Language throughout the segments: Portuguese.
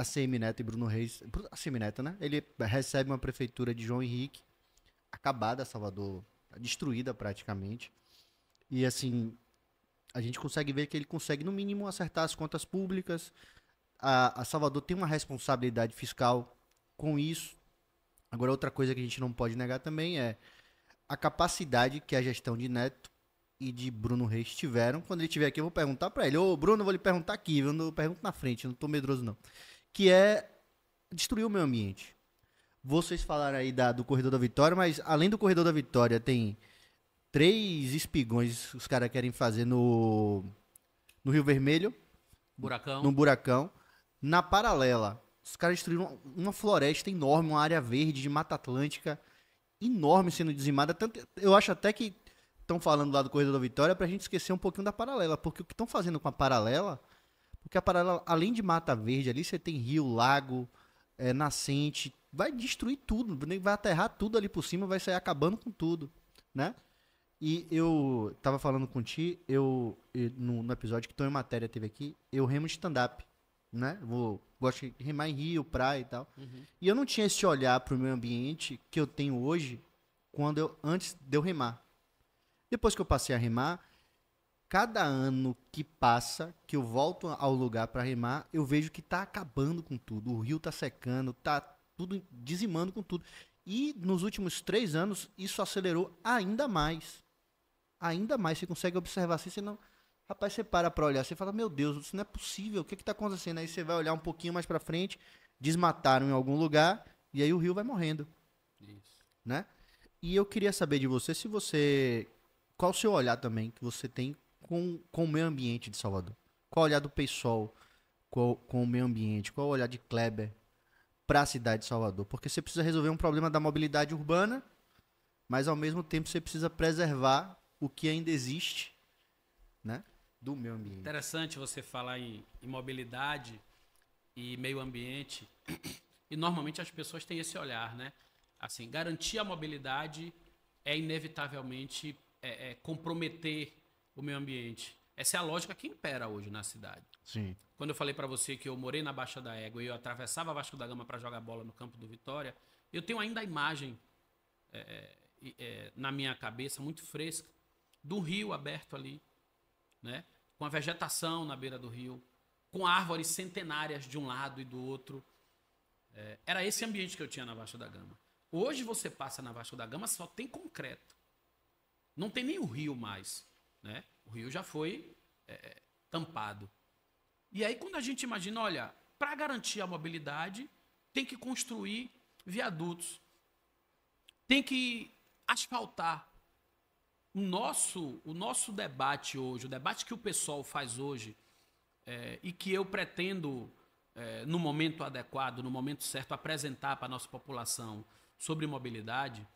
ACM Neto e Bruno Reis. ACM Neto, né? Ele recebe uma prefeitura de João Henrique, acabada, Salvador, destruída praticamente. E assim, a gente consegue ver que ele consegue, no mínimo, acertar as contas públicas. A Salvador tem uma responsabilidade fiscal com isso. Agora, outra coisa que a gente não pode negar também é a capacidade que a gestão de Neto e de Bruno Reis tiveram. Quando ele estiver aqui, eu vou perguntar para ele. Ô, Bruno, eu vou lhe perguntar aqui, eu não pergunto na frente, eu não tô medroso não. Que é destruir o meio ambiente. Vocês falaram aí do Corredor da Vitória, mas além do Corredor da Vitória, tem 3 espigões que os caras querem fazer no Rio Vermelho, no Buracão. Buracão. Na paralela, os caras destruíram uma floresta enorme, uma área verde de Mata Atlântica enorme sendo dizimada. Tanto, eu acho até que estão falando lá do Corredor da Vitória pra gente esquecer um pouquinho da paralela, porque o que estão fazendo com a paralela, porque a paralela, além de Mata Verde ali, você tem rio, lago, nascente, vai destruir tudo, vai aterrar tudo ali por cima, vai sair acabando com tudo, né? E eu tava falando com ti, no episódio que Tom e Matéria teve aqui, eu remo de stand-up, né? Gosto de remar em rio, praia e tal. E eu não tinha esse olhar pro meio ambiente que eu tenho hoje antes de eu remar. Depois que eu passei a remar, cada ano que passa, que eu volto ao lugar para remar, eu vejo que tá acabando com tudo. O rio tá secando, tá tudo dizimando com tudo. E nos últimos 3 anos, isso acelerou ainda mais. Ainda mais. Você consegue observar assim, você não... Rapaz, você para pra olhar, você fala, meu Deus, isso não é possível, o que que tá acontecendo? Aí você vai olhar um pouquinho mais pra frente, desmataram em algum lugar, e aí o rio vai morrendo, Isso. né? E eu queria saber de você, qual o seu olhar também que você tem com o meio ambiente de Salvador? Qual o olhar do pessoal com o meio ambiente? Qual o olhar de Kleber para a cidade de Salvador? Porque você precisa resolver um problema da mobilidade urbana, mas ao mesmo tempo você precisa preservar o que ainda existe, né, do meio ambiente. Interessante você falar em mobilidade e meio ambiente. E normalmente as pessoas têm esse olhar, né? Assim, garantir a mobilidade é inevitavelmente comprometer o meio ambiente. Essa é a lógica que impera hoje na cidade. Sim. Quando eu falei para você que eu morei na Baixa da Égua e eu atravessava Vasco da Gama para jogar bola no campo do Vitória, eu tenho ainda a imagem na minha cabeça muito fresca do rio aberto ali, né? Com a vegetação na beira do rio, com árvores centenárias de um lado e do outro. Era esse ambiente que eu tinha na Vasco da Gama. Hoje você passa na Vasco da Gama, só tem concreto. Não tem nem o rio mais, né? O rio já foi tampado. E aí quando a gente imagina, olha, para garantir a mobilidade, tem que construir viadutos, tem que asfaltar. O nosso debate hoje, o debate que o pessoal faz hoje, e que eu pretendo, no momento adequado, no momento certo, apresentar para a nossa população sobre mobilidade,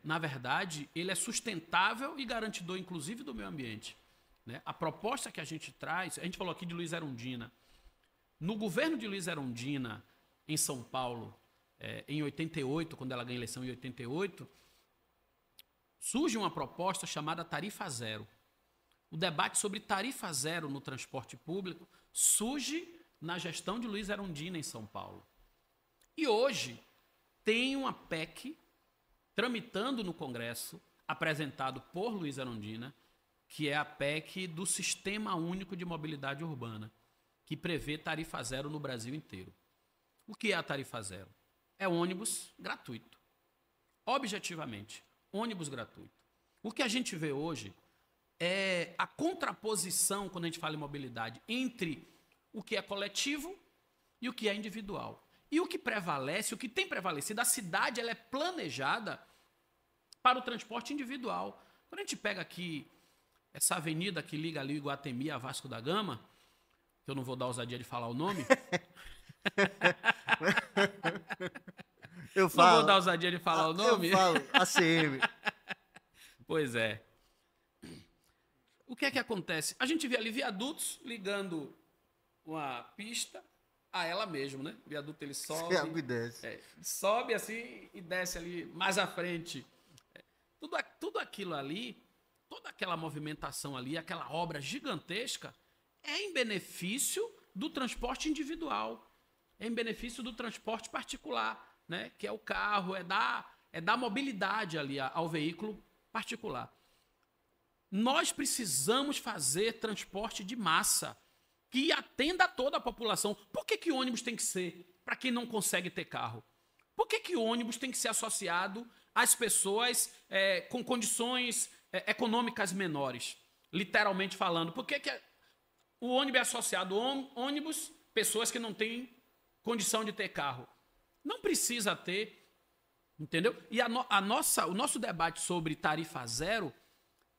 na verdade, ele é sustentável e garantidor, inclusive, do meio ambiente. Né? A proposta que a gente traz, a gente falou aqui de Luiz Erundina. No governo de Luiz Erundina, em São Paulo, em 88, quando ela ganha a eleição em 88, surge uma proposta chamada Tarifa Zero. O debate sobre tarifa zero no transporte público surge na gestão de Luiz Erundina em São Paulo. E hoje tem uma PEC tramitando no Congresso, apresentado por Luiz Erundina, que é a PEC do Sistema Único de Mobilidade Urbana, que prevê tarifa zero no Brasil inteiro. O que é a tarifa zero? É ônibus gratuito. Objetivamente, ônibus gratuito. O que a gente vê hoje é a contraposição, quando a gente fala em mobilidade, entre o que é coletivo e o que é individual. E o que prevalece, o que tem prevalecido, a cidade ela é planejada para o transporte individual. Quando a gente pega aqui essa avenida que liga ali o Iguatemi a Vasco da Gama, que eu não vou dar ousadia de falar o nome. Eu Não vou falo. dar ousadia de falar o nome. Eu falo, ACM. Pois é. O que é que acontece? A gente vê ali viadutos ligando uma pista a ela mesmo, né? O viaduto ele sobe, Sobe e desce. sobe assim e desce ali mais à frente. Tudo aquilo ali, toda aquela movimentação ali, aquela obra gigantesca, é em benefício do transporte individual. é em benefício do transporte particular, né? Que é o carro, é dar mobilidade ali ao veículo particular. Nós precisamos fazer transporte de massa que atenda a toda a população. Por que o ônibus tem que ser para quem não consegue ter carro? Por que o ônibus tem que ser associado às pessoas com condições econômicas menores? Literalmente falando. Por que o ônibus é associado a ônibus, pessoas que não têm condição de ter carro? Não precisa ter, entendeu? E o nosso debate sobre tarifa zero,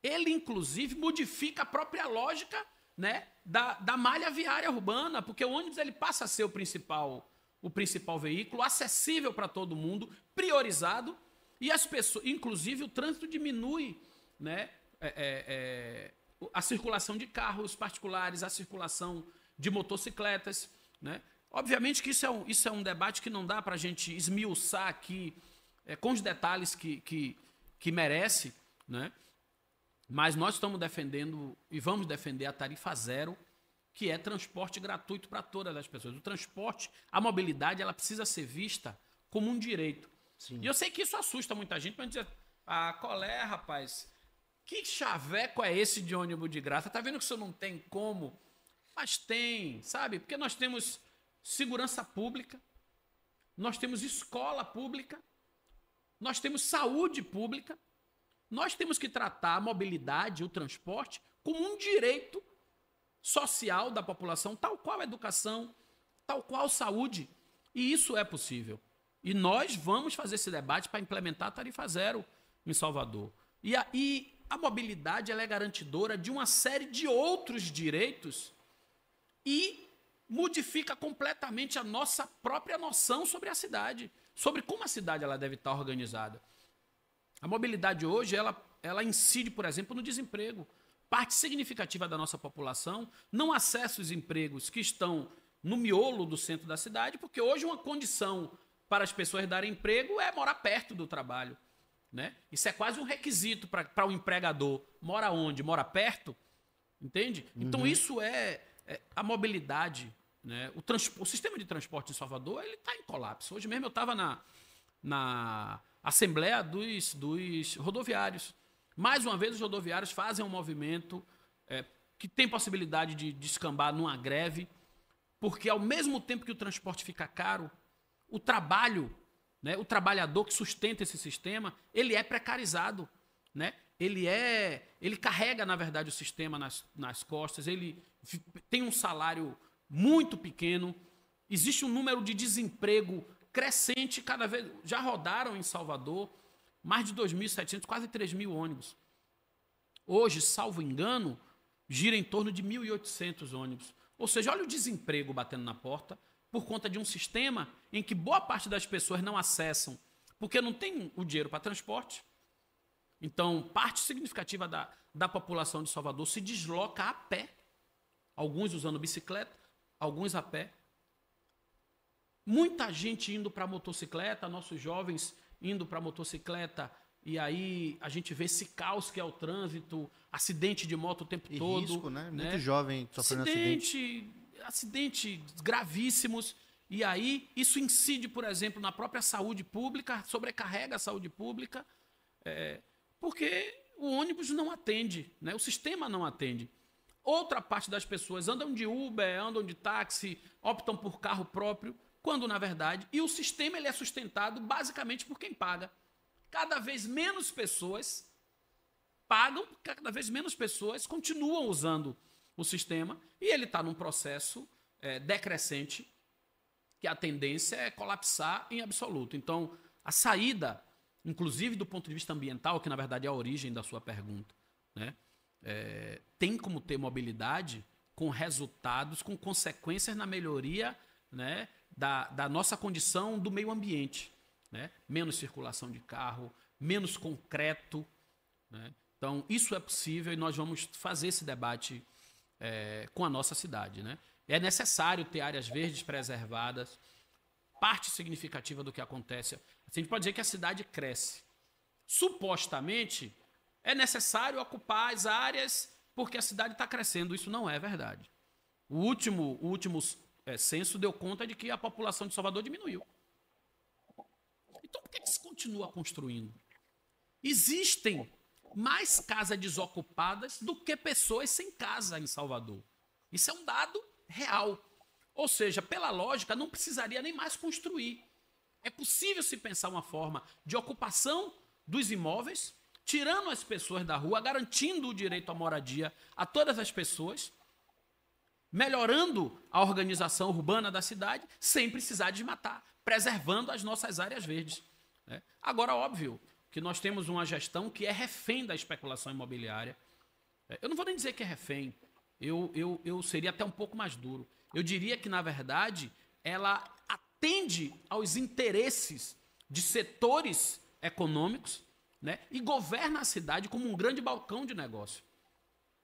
ele inclusive modifica a própria lógica, né, da malha viária urbana, porque o ônibus ele passa a ser o principal veículo, acessível para todo mundo, priorizado, e as pessoas, inclusive o trânsito diminui, né, a circulação de carros particulares, a circulação de motocicletas, né? Obviamente que isso é um debate que não dá para a gente esmiuçar aqui com os detalhes que merece, né? Mas nós estamos defendendo e vamos defender a tarifa zero, que é transporte gratuito para todas as pessoas. O transporte, a mobilidade, ela precisa ser vista como um direito. Sim. E eu sei que isso assusta muita gente, mas dizer, qual é, rapaz? Que chaveco é esse de ônibus de graça? Tá vendo que isso não tem como? Mas tem, sabe? Porque nós temos segurança pública, nós temos escola pública, nós temos saúde pública, nós temos que tratar a mobilidade, o transporte, como um direito social da população, tal qual a educação, tal qual a saúde. E isso é possível. E nós vamos fazer esse debate para implementar a tarifa zero em Salvador. E a mobilidade ela é garantidora de uma série de outros direitos e modifica completamente a nossa própria noção sobre a cidade, sobre como a cidade ela deve estar organizada. A mobilidade hoje, ela incide, por exemplo, no desemprego. Parte significativa da nossa população não acessa os empregos que estão no miolo do centro da cidade, porque hoje uma condição para as pessoas darem emprego é morar perto do trabalho, né? Isso é quase um requisito para o empregador. Mora onde? Mora perto? Entende? Então isso é a mobilidade, né? O sistema de transporte em Salvador ele está em colapso. Hoje mesmo eu estava na Assembleia dos rodoviários. Mais uma vez, os rodoviários fazem um movimento que tem possibilidade de descambar numa greve, porque ao mesmo tempo que o transporte fica caro, o trabalho, né, o trabalhador que sustenta esse sistema, ele é precarizado, né? Ele carrega, na verdade, o sistema nas costas, ele tem um salário muito pequeno, existe um número de desemprego crescente, cada vez. Já rodaram em Salvador mais de 2.700, quase 3.000 ônibus. Hoje, salvo engano, gira em torno de 1.800 ônibus. Ou seja, olha o desemprego batendo na porta por conta de um sistema em que boa parte das pessoas não acessam, porque não tem o dinheiro para transporte. Então, parte significativa da população de Salvador se desloca a pé. Alguns usando bicicleta, alguns a pé. Muita gente indo para a motocicleta, nossos jovens indo para a motocicleta, e aí a gente vê esse caos que é o trânsito, acidente de moto o tempo todo. Risco, né? Muito jovem sofrendo acidentes gravíssimos. E aí isso incide, por exemplo, na própria saúde pública, sobrecarrega a saúde pública, porque o ônibus não atende, né? O sistema não atende. Outra parte das pessoas andam de Uber, andam de táxi, optam por carro próprio, quando na verdade, e o sistema ele é sustentado basicamente por quem paga. Cada vez menos pessoas pagam, cada vez menos pessoas continuam usando o sistema e ele está num processo decrescente que a tendência é colapsar em absoluto. Então, a saída, inclusive do ponto de vista ambiental, que na verdade é a origem da sua pergunta, né? Tem como ter mobilidade com resultados, com consequências na melhoria, né, da nossa condição do meio ambiente, né? Menos circulação de carro, menos concreto, né? Então, isso é possível e nós vamos fazer esse debate com a nossa cidade, né? É necessário ter áreas verdes preservadas, parte significativa do que acontece. A gente pode dizer que a cidade cresce. Supostamente, é necessário ocupar as áreas porque a cidade está crescendo. Isso não é verdade. O último censo deu conta de que a população de Salvador diminuiu. Então, por que se continua construindo? Existem mais casas desocupadas do que pessoas sem casa em Salvador. Isso é um dado real. Ou seja, pela lógica, não precisaria nem mais construir. É possível se pensar uma forma de ocupação dos imóveis, tirando as pessoas da rua, garantindo o direito à moradia a todas as pessoas, melhorando a organização urbana da cidade, sem precisar desmatar, preservando as nossas áreas verdes. Né? Agora, óbvio que nós temos uma gestão que é refém da especulação imobiliária. Eu não vou nem dizer que é refém, eu seria até um pouco mais duro. Eu diria que, na verdade, ela atende aos interesses de setores econômicos, né, e governa a cidade como um grande balcão de negócio.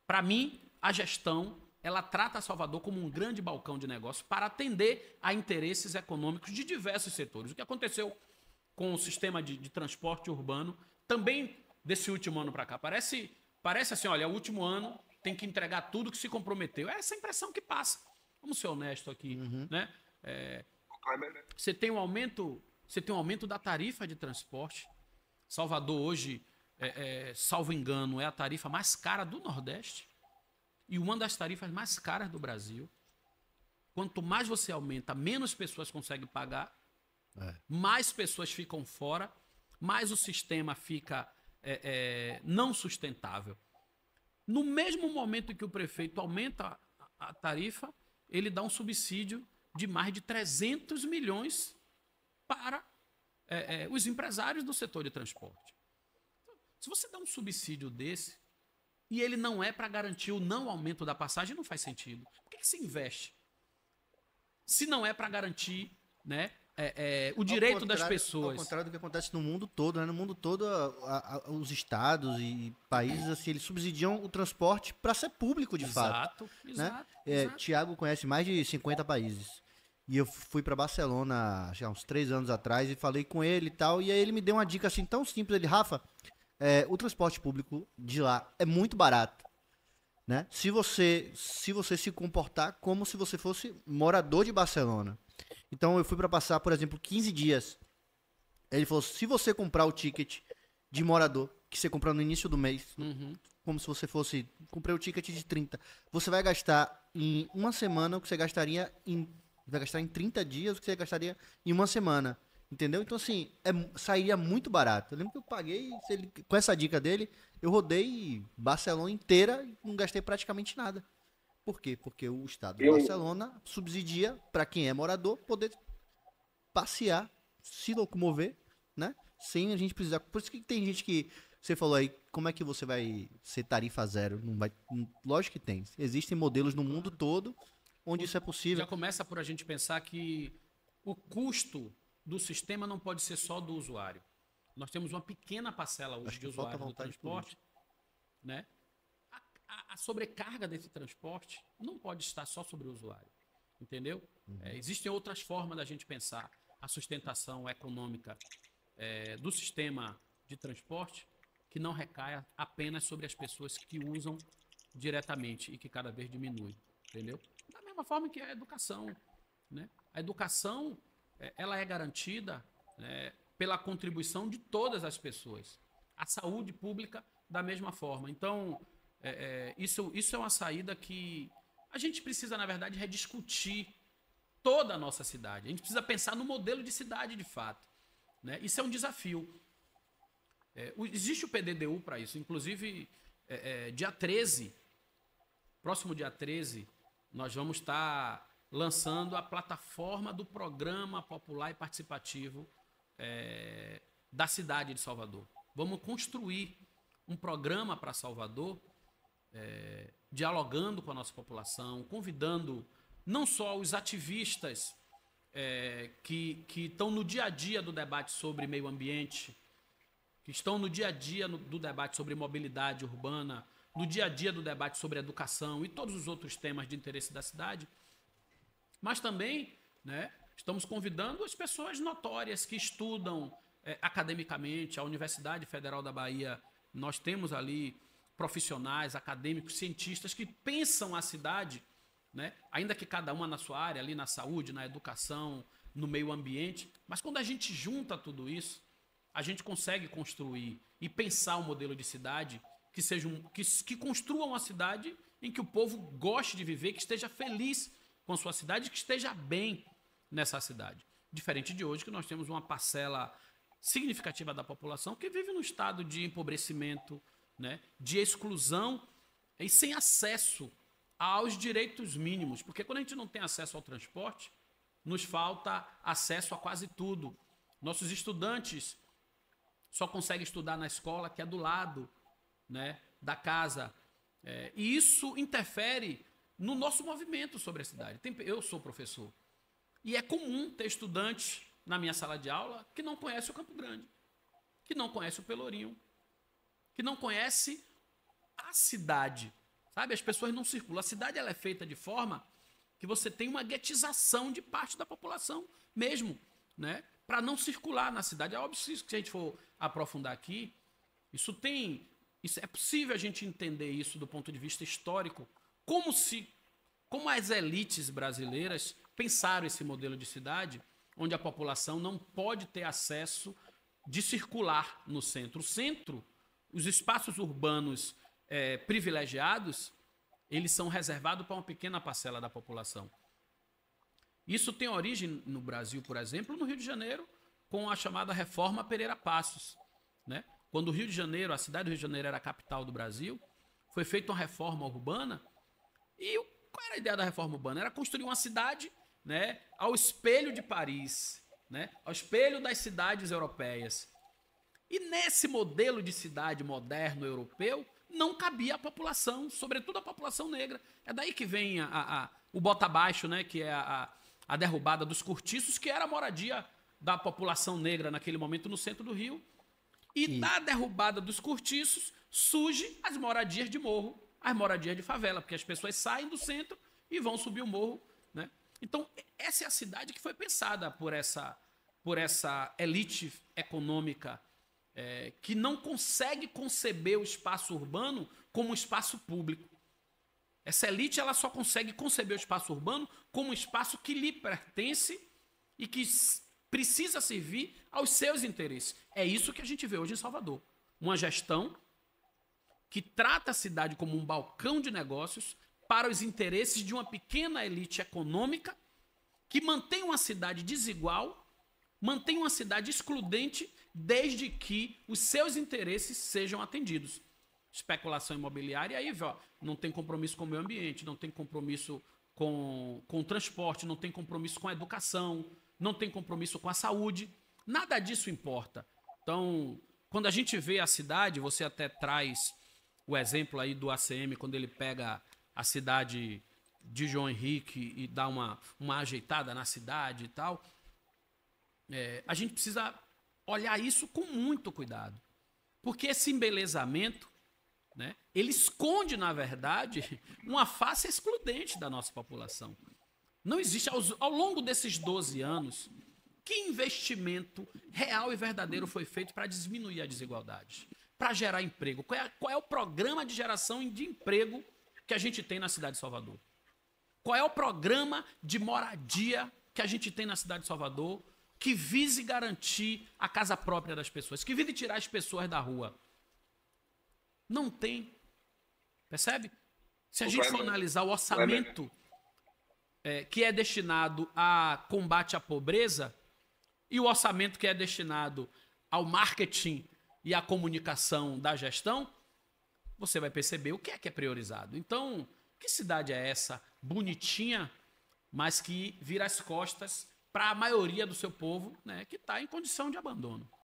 Para mim, a gestão ela trata Salvador como um grande balcão de negócio para atender a interesses econômicos de diversos setores. O que aconteceu com o sistema de transporte urbano, também desse último ano para cá. Parece assim, olha, o último ano tem que entregar tudo que se comprometeu. É essa impressão que passa. Vamos ser honestos aqui, né? Você tem um aumento da tarifa de transporte. Salvador hoje, salvo engano, é a tarifa mais cara do Nordeste e uma das tarifas mais caras do Brasil. Quanto mais você aumenta, menos pessoas conseguem pagar, mais pessoas ficam fora, mais o sistema fica não sustentável. No mesmo momento que o prefeito aumenta a tarifa, ele dá um subsídio de mais de 300 milhões para os empresários do setor de transporte. Então, se você dá um subsídio desse e ele não é para garantir o não aumento da passagem, não faz sentido. Por que se investe? Se não é para garantir, né, o direito das pessoas. Ao contrário do que acontece no mundo todo, né? No mundo todo, os estados e países assim, eles subsidiam o transporte para ser público de fato. Exato. Tiago conhece mais de 50 países. E eu fui para Barcelona já uns 3 anos atrás e falei com ele e tal. E aí ele me deu uma dica assim tão simples. Ele, Rafa, o transporte público de lá é muito barato. Né? Se você se comportar como se você fosse morador de Barcelona. Então eu fui para passar, por exemplo, 15 dias. Ele falou, se você comprar o ticket de morador, que você comprar no início do mês, como se você fosse, comprei o ticket de 30, você vai gastar em uma semana o que você gastaria vai gastar em 30 dias o que você gastaria em uma semana. Entendeu? Então, assim, sairia muito barato. Eu lembro que eu paguei, com essa dica dele, eu rodei Barcelona inteira e não gastei praticamente nada. Por quê? Porque o estado de Barcelona subsidia para quem é morador poder passear, se locomover, né? Sem a gente precisar. Por isso que tem gente que você falou aí, como é que você vai ser tarifa zero? Não vai, lógico que tem. Existem modelos no mundo todo onde isso é possível. Já começa por a gente pensar que o custo do sistema não pode ser só do usuário. Nós temos uma pequena parcela hoje de usuários do transporte, né? A sobrecarga desse transporte não pode estar só sobre o usuário, entendeu? Existem outras formas da gente pensar a sustentação econômica do sistema de transporte que não recaia apenas sobre as pessoas que usam diretamente e que cada vez diminui, entendeu? Da mesma forma que a educação, né? A educação ela é garantida, né, pela contribuição de todas as pessoas. A saúde pública da mesma forma. Então, isso é uma saída que a gente precisa, na verdade, rediscutir toda a nossa cidade. A gente precisa pensar no modelo de cidade de fato. Né? Isso é um desafio. Existe o PDDU para isso. Inclusive, dia 13, próximo dia 13, nós vamos estar lançando a plataforma do Programa Popular e Participativo da cidade de Salvador. Vamos construir um programa para Salvador, dialogando com a nossa população, convidando não só os ativistas que estão no dia a dia do debate sobre meio ambiente, que estão no dia a dia do debate sobre mobilidade urbana, no dia a dia do debate sobre educação e todos os outros temas de interesse da cidade, mas também, né, estamos convidando as pessoas notórias que estudam academicamente. A Universidade Federal da Bahia, nós temos ali profissionais, acadêmicos, cientistas que pensam a cidade né? Ainda que cada uma na sua área, ali na saúde, na educação, no meio ambiente, mas quando a gente junta tudo isso, a gente consegue construir e pensar um modelo de cidade que seja que construa uma cidade em que o povo goste de viver, que esteja feliz com a sua cidade, que esteja bem nessa cidade. Diferente de hoje, que nós temos uma parcela significativa da população que vive num estado de empobrecimento, né, de exclusão e sem acesso aos direitos mínimos. Porque quando a gente não tem acesso ao transporte, nos falta acesso a quase tudo. Nossos estudantes só conseguem estudar na escola que é do lado, né, da casa. E isso interfere no nosso movimento sobre a cidade. Eu sou professor. E é comum ter estudante na minha sala de aula que não conhece o Campo Grande, que não conhece o Pelourinho, que não conhece a cidade. Sabe? As pessoas não circulam. A cidade ela é feita de forma que você tem uma guetização de parte da população mesmo, né? Para não circular na cidade. É óbvio que se a gente for aprofundar aqui, isso é possível a gente entender isso do ponto de vista histórico, como as elites brasileiras pensaram esse modelo de cidade, onde a população não pode ter acesso de circular no centro. O centro, os espaços urbanos privilegiados, eles são reservados para uma pequena parcela da população. Isso tem origem no Brasil, por exemplo, no Rio de Janeiro, com a chamada Reforma Pereira Passos, né? Quando o Rio de Janeiro, a cidade do Rio de Janeiro era a capital do Brasil, foi feita uma reforma urbana. E qual era a ideia da reforma urbana? Era construir uma cidade, né, ao espelho de Paris, né, ao espelho das cidades europeias. E nesse modelo de cidade moderno europeu, não cabia a população, sobretudo a população negra. É daí que vem o bota abaixo, né, que é a derrubada dos cortiços, que era a moradia da população negra naquele momento no centro do Rio. E da derrubada dos cortiços surge as moradias de morro, as moradias de favela, porque as pessoas saem do centro e vão subir o morro, né? Então, essa é a cidade que foi pensada por essa elite econômica que não consegue conceber o espaço urbano como um espaço público. Essa elite ela só consegue conceber o espaço urbano como um espaço que lhe pertence e que precisa servir aos seus interesses. É isso que a gente vê hoje em Salvador. Uma gestão que trata a cidade como um balcão de negócios para os interesses de uma pequena elite econômica que mantém uma cidade desigual, mantém uma cidade excludente, desde que os seus interesses sejam atendidos. Especulação imobiliária, aí ó, não tem compromisso com o meio ambiente, não tem compromisso com o transporte, não tem compromisso com a educação, não tem compromisso com a saúde. Nada disso importa. Então, quando a gente vê a cidade, você até traz o exemplo aí do ACM, quando ele pega a cidade de João Henrique e dá uma ajeitada na cidade e tal. A gente precisa olhar isso com muito cuidado. Porque esse embelezamento, né, ele esconde, na verdade, uma face excludente da nossa população. Não existe, ao longo desses 12 anos, que investimento real e verdadeiro foi feito para diminuir a desigualdade, para gerar emprego? Qual é o programa de geração de emprego que a gente tem na cidade de Salvador? Qual é o programa de moradia que a gente tem na cidade de Salvador que vise garantir a casa própria das pessoas, que vise tirar as pessoas da rua? Não tem. Percebe? Se a gente for analisar o orçamento que é destinado a combate à pobreza e o orçamento que é destinado ao marketing e à comunicação da gestão, você vai perceber o que é priorizado. Então, que cidade é essa? Bonitinha, mas que vira as costas para a maioria do seu povo, né, que está em condição de abandono.